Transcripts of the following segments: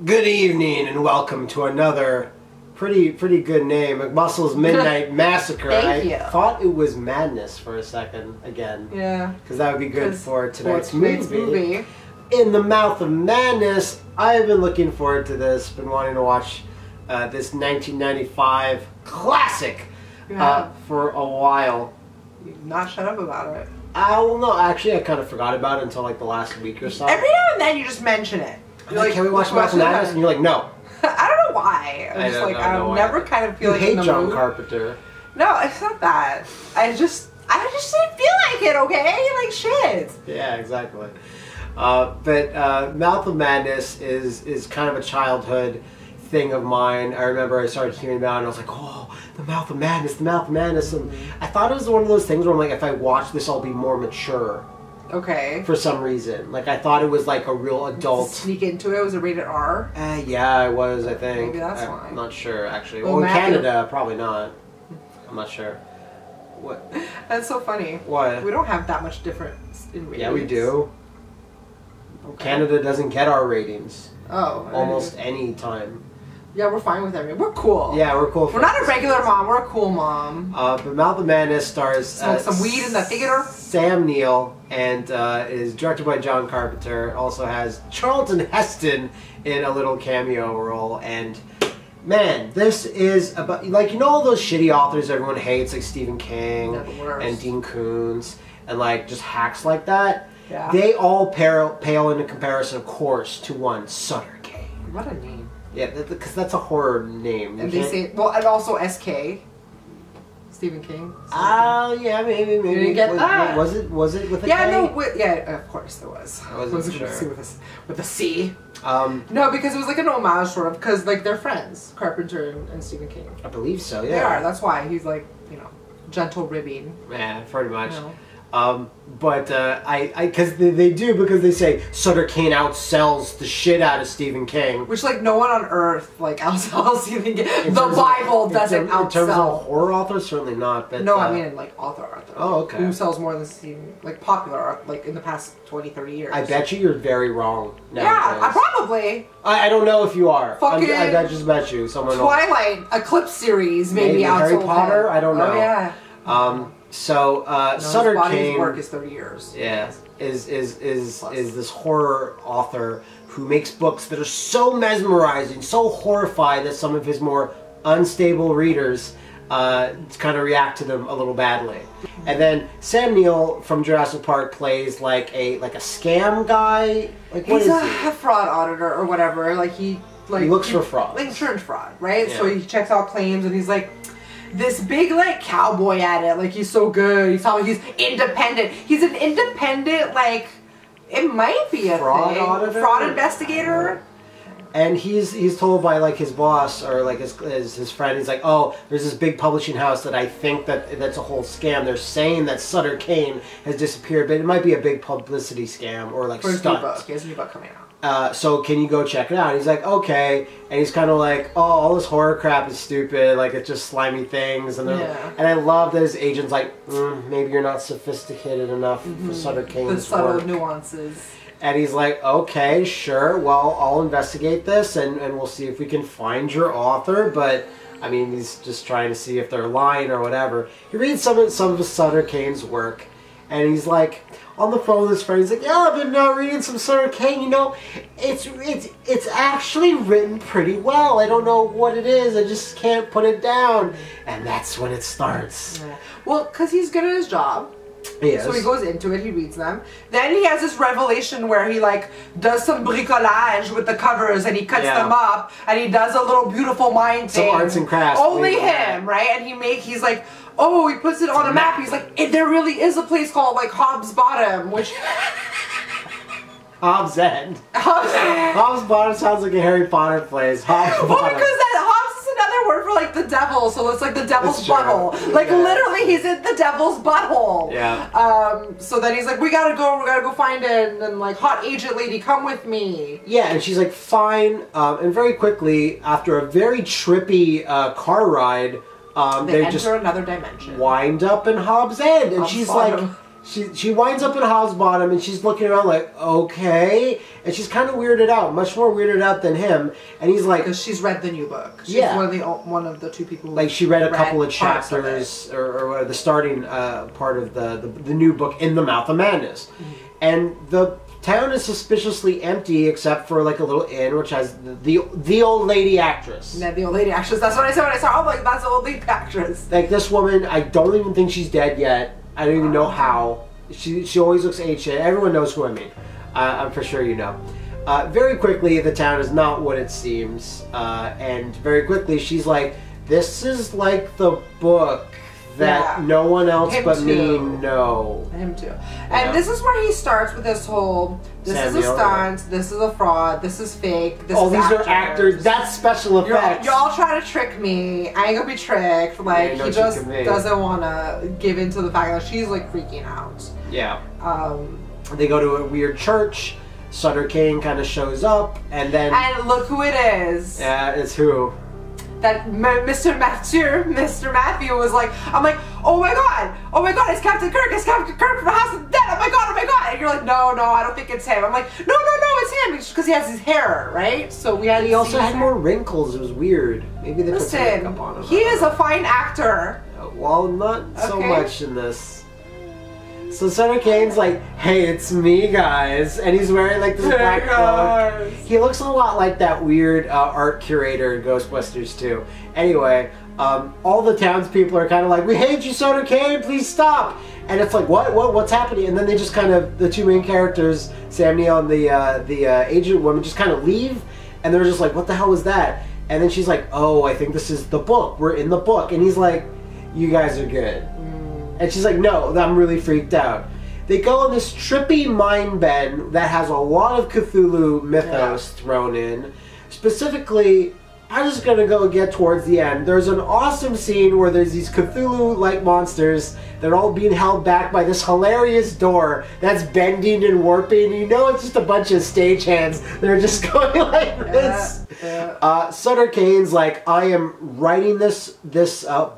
Good evening and welcome to another pretty good name, McMuscles Midnight Massacre. Thank you. I thought it was Madness for a second again. Yeah. Because that would be good for tonight's movie. In the Mouth of Madness, I've been looking forward to this, been wanting to watch this 1995 classic for a while. You've not shut up about it. Well, no, actually I kind of forgot about it until like the last week or so. Every now and then you just mention it. You're like, can we watch Mouth of Madness? And you're like, no. I don't know why. I'm just like, I never kind of feel like you hate John Carpenter. No, it's not that. I just didn't feel like it, okay? Like, shit. Yeah, exactly. But Mouth of Madness is kind of a childhood thing of mine. I remember I started hearing about it and I was like, oh, the Mouth of Madness, the Mouth of Madness. And I thought it was one of those things where I'm like, if I watch this, I'll be more mature. Okay. For some reason. Like, I thought it was like a real adult. Sneak into it? Was it rated R? Yeah, it was, I think. Maybe that's why. I'm not sure, actually. Well, in Canada, probably not. I'm not sure. What? That's so funny. What? We don't have that much difference in ratings. Yeah, we do. Okay. Canada doesn't get our ratings. Oh. Almost any time. Yeah, we're fine with everything. We're cool. Yeah, we're cool. We're not a regular mom. We're a cool mom. But Mouth of Madness stars smoke some weed in the theater. Sam Neill, and is directed by John Carpenter. Also has Charlton Heston in a little cameo role. And man, this is about, like, you know all those shitty authors everyone hates, like Stephen King and Dean Koontz, and like just hacks like that. Yeah. They all pale in comparison, of course, to one Sutter Kane. What a name. Yeah, because that's a horror name. And they say, well, and also S.K. Stephen King. Yeah, maybe. You didn't get that. Was it with a K? Yeah, no, yeah, of course there was. I wasn't sure. With a C. No, because it was like an homage, sort of, because like they're friends, Carpenter and Stephen King. I believe so, yeah. They are, that's why he's like, you know, gentle ribbing. Yeah, pretty much. You know? But because they do, because they say Sutter Kane outsells the shit out of Stephen King. Which, like, no one on earth, like, outsells Stephen King. The Bible doesn't outsell. In terms of horror author, certainly not. But, no, I mean, like, author. Oh, okay. Who sells more than Stephen, like, popular, like, in the past 20, 30 years. I bet you're very wrong nowadays. Yeah, I probably. I don't know if you are. Fucking I just bet you. Someone Twilight Eclipse series maybe outsold Harry Potter? I don't know. Oh, yeah. So Sutter Kane work is 30 years. Yeah, is this horror author who makes books that are so mesmerizing, so horrifying that some of his more unstable readers kind of react to them a little badly. And then Sam Neill from Jurassic Park plays like a scam guy. Like, what He's is he? A fraud auditor or whatever. He looks for fraud, like insurance fraud, right? Yeah. So he checks all claims and he's like this big, like, cowboy at it. Like, he's so good. He's telling me he's independent. He's an independent, like, it might be a fraud auditor? Fraud investigator. And he's told by, like, his boss or, like, his friend, he's like, oh, there's this big publishing house that I think that's a whole scam. They're saying that Sutter Kane has disappeared, but it might be a big publicity scam or, like, for his stunt. new book. He has a new book coming out. So can you go check it out? And he's like, okay. And he's kind of like, oh, all this horror crap is stupid. Like, it's just slimy things. And and I love that his agent's like, maybe you're not sophisticated enough for Sutter Kane's the subtle work. nuances. And he's like, okay, sure. Well, I'll investigate this, and we'll see if we can find your author. But I mean, he's just trying to see if they're lying or whatever. He reads some of Sutter Kane's work, and he's like, on the phone with his friend, he's like, yeah, I've been reading some Sutter Kane, you know, it's actually written pretty well. I don't know what it is, I just can't put it down. And that's when it starts. Yeah. Well, because he's good at his job. Yes. So he goes into it, he reads them. Then he has this revelation where he, like, does some bricolage with the covers and he cuts them up and he does a little beautiful mind thing. Some arts and crafts. Only him, right? And he's like, oh, he puts it on a map. He's like, there really is a place called, like, Hobb's Bottom, which... Hobb's End. Hobb's Bottom sounds like a Harry Potter place. Hobb's Bottom. Well, because Hobbs is another word for, like, the devil, so it's like the devil's butthole. Like, literally, he's in the devil's butthole. Yeah. So then he's like, we gotta go find it, and then, like, hot agent lady, come with me. Yeah, and she's like, fine. And very quickly, after a very trippy car ride, they just enter another dimension. Wind up in Hobbs End, and she's like, she winds up in Hobbs Bottom, and she's looking around like, okay, and she's kind of weirded out, much more weirded out than him. And he's like, because she's read the new book. She's one of the two people. Who she read a couple of chapters or the starting part of the new book in the Mouth of Madness, and the town is suspiciously empty except for like a little inn which has the old lady actress. Yeah, the old lady actress. That's what I said when I saw. I'm like, that's the old lady actress. Like this woman, I don't even think she's dead yet. I don't even know how. She always looks ancient. Everyone knows who I mean. I'm for sure you know. Very quickly, the town is not what it seems. And very quickly, she's like, this is like the book that no one else but me know. Him too. And this is where he starts with this whole, this is a stunt, this is a fraud, this is fake, this is these are actors, that's special effects. Y'all try to trick me, I ain't gonna be tricked. Like, he just doesn't want to give in to the fact that she's like freaking out. Yeah. They go to a weird church, Sutter Kane kind of shows up, and then... And look who it is. Yeah, it's who? That Mr. Matthew was like, I'm like, oh my god, it's Captain Kirk from the House of the Dead, oh my god, and you're like, no, I don't think it's him. I'm like, no, it's him, because he has his hair, right? So we had. He also had more wrinkles. It was weird. Maybe they put some makeup on him. He is a fine actor. Well, not so much in this. So Sutter Kane's like, hey, it's me, guys. And he's wearing like this black cloak. He looks a lot like that weird art curator in Ghostbusters too. Anyway, all the townspeople are kind of like, we hate you, Sutter Kane, please stop. And it's like, what's happening? And then they just kind of, the two main characters, Sam Neill and the agent woman, just kind of leave. And they're just like, what the hell was that? And then she's like, oh, I think this is the book. We're in the book. And he's like, you guys are good. And she's like, no, I'm really freaked out. They go on this trippy mind bend that has a lot of Cthulhu mythos thrown in. Specifically, I'm just going to go get towards the end. There's an awesome scene where there's these Cthulhu-like monsters that are all being held back by this hilarious door that's bending and warping. You know it's just a bunch of stagehands that are just going like this. Sutter Kane's like, I am writing this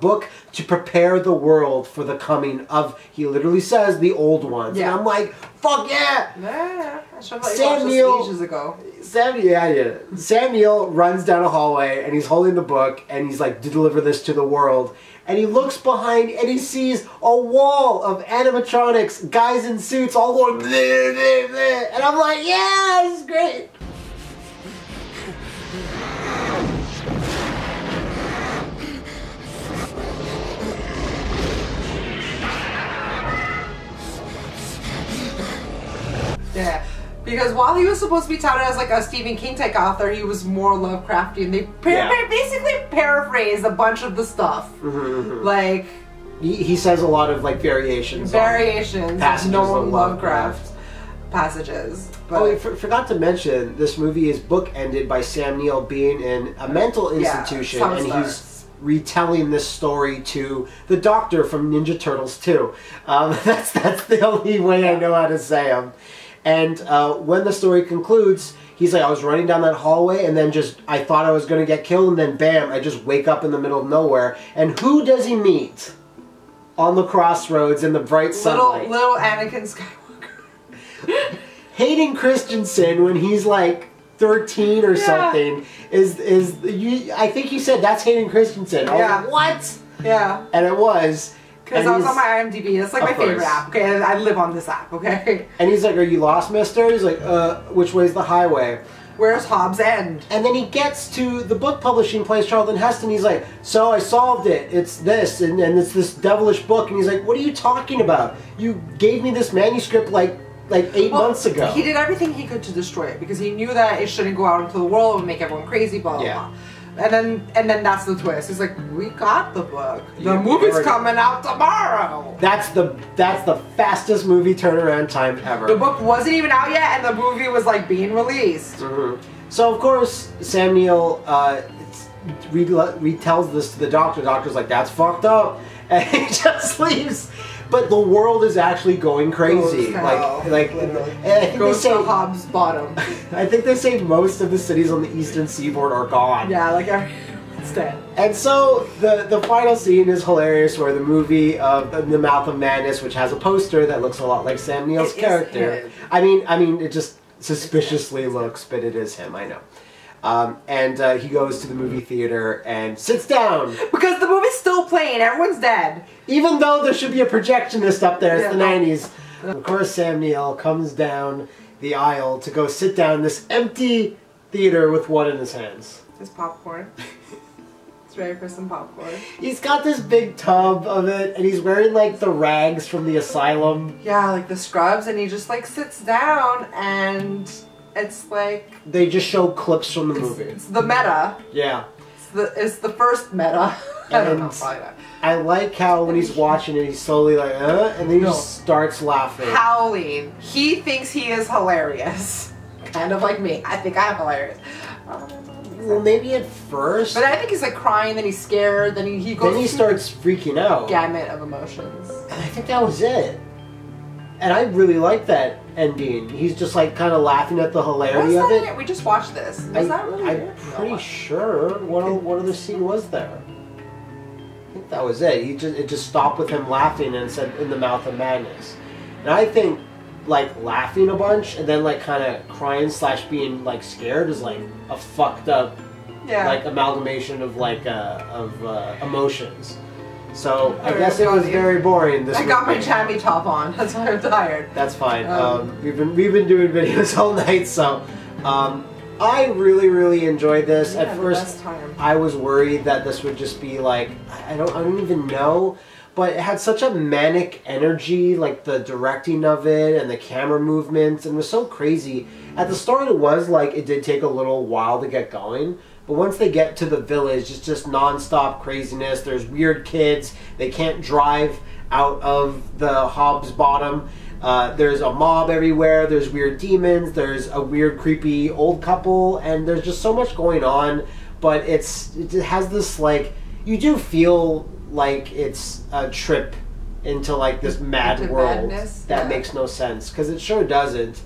book to prepare the world for the coming of, he literally says, the old ones. And I'm like, fuck yeah! Sam Neill, ages ago. Sam Neill runs down a hallway and he's holding the book and he's like, deliver this to the world. And he looks behind and he sees a wall of animatronics, guys in suits, all going bleh, bleh, bleh. And I'm like, yeah, this is great. Yeah, because while he was supposed to be touted as like a Stephen King type author, he was more Lovecraftian. And they basically paraphrased a bunch of the stuff. Like, he says a lot of like variations passages known Lovecraft passages. But I forgot to mention, this movie is bookended by Sam Neill being in a mental institution, and he's retelling this story to the Doctor from Ninja Turtles 2. That's the only way I know how to say him. And when the story concludes, he's like, I was running down that hallway and then I thought I was going to get killed, and then bam, I just wake up in the middle of nowhere. And who does he meet on the crossroads in the bright sunlight? Little Anakin Skywalker. Hayden Christensen, when he's like 13 or something, I think you said that's Hayden Christensen. I was like, what? Yeah. And it was. Because I was on my IMDb. It's like my favorite app. Okay, I live on this app. Okay. And he's like, "Are you lost, mister?" He's like, which way's the highway?" Where's Hobbs End? And then he gets to the book publishing place, Charlton Heston. He's like, so I solved it. It's this, and it's this devilish book. And he's like, what are you talking about? You gave me this manuscript like 8 months ago. He did everything he could to destroy it because he knew that it shouldn't go out into the world and make everyone crazy, blah, blah, blah. And then that's the twist. He's like, we got the book. The movie's coming out tomorrow. That's the fastest movie turnaround time ever. The book wasn't even out yet, and the movie was like being released. So of course, Sam Neill retells this to the Doctor. The Doctor's like, that's fucked up, and he just leaves. But the world is actually going crazy. And I think goes to Hobbs Bottom. I think they say most of the cities on the eastern seaboard are gone. Yeah, like It's dead. And so the final scene is hilarious, where the movie of The Mouth of Madness, which has a poster that looks a lot like Sam Neill's character. I mean, it just suspiciously looks, but it is him. I know. And he goes to the movie theater and sits down. Because the movie's still playing, everyone's dead. Even though there should be a projectionist up there, it's the 90s. Of course, Sam Neill comes down the aisle to go sit down in this empty theater with one in his hands. His popcorn. He's ready for some popcorn. He's got this big tub of it, and he's wearing like the rags from the asylum. Yeah, like the scrubs, and he just like sits down and... It's like... They just show clips from the movie. It's the meta. Yeah. It's the first meta. I don't know, probably not. I like how when he's watching it, he's slowly like, and then he just starts laughing. Howling. He thinks he is hilarious. Kind of like me. I think I'm hilarious. Well, maybe at first. But I think he's like crying, then he's scared, then he goes... Then he starts freaking out. Gamut of emotions. And I think that was it. And I really like that ending. He's just like kind of laughing at the hilarity of it. We just watched this. Was that really I'm pretty sure. What other scene was there? I think that was it. It just stopped with him laughing and said, "In the Mouth of Madness." And I think like laughing a bunch and then like kind of crying / being like scared is like a fucked up like amalgamation of like emotions. So I guess it was very boring. I got my jammy top on. That's why I'm tired. That's fine. We've been doing videos all night, so I really enjoyed this. Yeah, at first, I was worried that this would just be like I don't even know, but it had such a manic energy, like the directing of it and the camera movements, and it was so crazy. At the start, it was like it did take a little while to get going. But once they get to the village, it's just non-stop craziness. There's weird kids. They can't drive out of the Hobb's bottom. There's a mob everywhere. There's weird demons. There's a weird, creepy old couple. And there's just so much going on. But it has this, like... You do feel like it's a trip into, like, this mad world that makes no sense. Because it sure doesn't.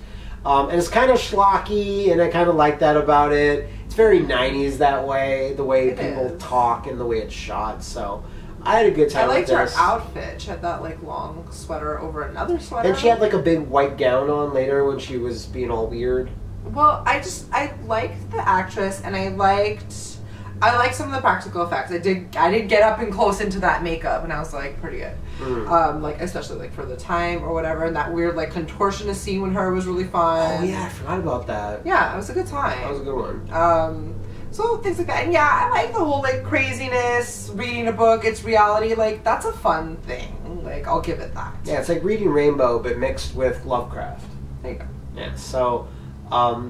And it's kind of schlocky, and I kind of like that about it. It's very 90s that way, the way people talk and the way it's shot, so I had a good time with this. I liked her outfit. She had that like long sweater over another sweater. And she had like a big white gown on later when she was being all weird. Well, I liked the actress, and I liked some of the practical effects. I did get up and close into that makeup, and I was like pretty good. Like especially like for the time or whatever, and that weird like contortionist scene with her was really fun. Oh yeah, I forgot about that. Yeah, it was a good time. That was a good one. So things like that, and yeah, I like the whole like craziness, reading a book, it's reality, like that's a fun thing. Like I'll give it that. Yeah, it's like reading Rainbow but mixed with Lovecraft. There you go. Yeah, so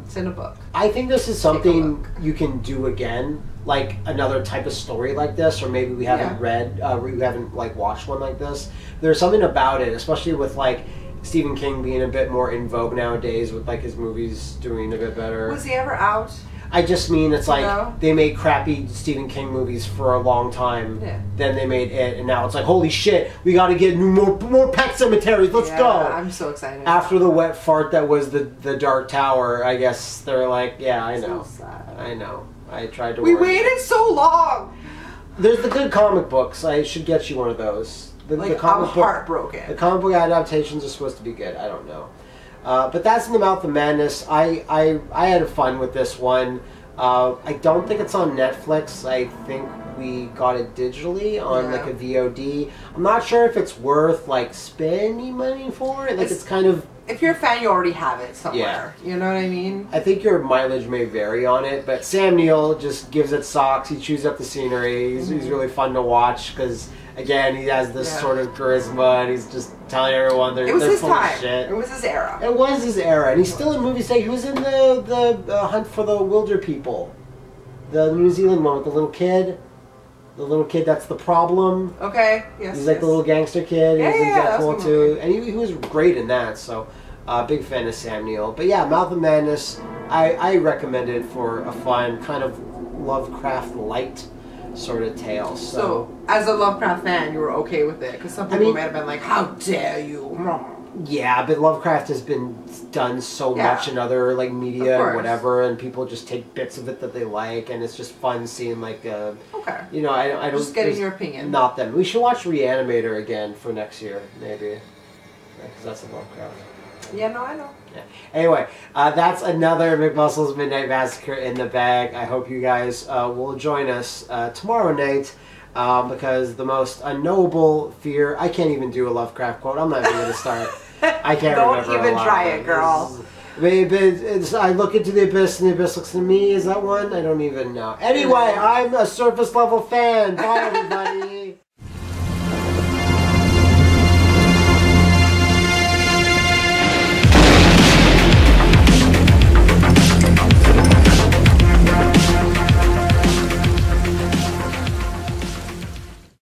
it's in a book. I think this is something you can do again. Like another type of story like this, or maybe we haven't read, we haven't like watched one like this. There's something about it, especially with like Stephen King being a bit more in vogue nowadays, with like his movies doing a bit better. Was he ever out? I just mean it's like they made crappy Stephen King movies for a long time. Then they made it, and now it's like holy shit, we got to get more Pet Cemeteries. Let's go! I'm so excited. After the wet fart that was the Dark Tower, I guess they're like, yeah, I know, so sad. I know. I tried to. We waited so long. There's the good comic books. I should get you one of those. The comic I'm heartbroken. The comic book adaptations are supposed to be good. I don't know, but that's In the Mouth of Madness. I had fun with this one. I don't think it's on Netflix. I think we got it digitally on like a VOD. I'm not sure if it's worth like spending money for it. Like it's kind of. If you're a fan, you already have it somewhere. Yeah. You know what I mean? I think your mileage may vary on it, but Sam Neill just gives it socks. He chews up the scenery. He's really fun to watch because, again, he has this sort of charisma, and he's just telling everyone they're full of shit. It was his era. It was his era, and he's still in movies. He was in the Hunt for the Wilder People, the New Zealand one with the little kid. The little kid that's the problem. Okay, yes. He's like the little gangster kid. He was in Deadpool too. And he was great in that, so big fan of Sam Neill. But yeah, Mouth of Madness, I recommend it for a fun, kind of Lovecraft light sort of tale. So as a Lovecraft fan, you were okay with it? Because some people might have been like, how dare you? Yeah, but Lovecraft has been done so much in other like media or whatever, and people just take bits of it that they like, and it's just fun seeing like you know, I don't just getting your opinion. Not them. We should watch Reanimator again for next year, maybe, because that's a Lovecraft. Yeah, no, I know. Yeah. Anyway, that's another McMuscles Midnight Massacre in the bag. I hope you guys will join us tomorrow night. Because the most unknowable fear... I can't even do a Lovecraft quote. I'm not even going to start. I can't remember. Don't even try it, girl. I look into the abyss and the abyss looks into me. Is that one? I don't even know. Anyway, I'm a surface level fan. Bye, everybody.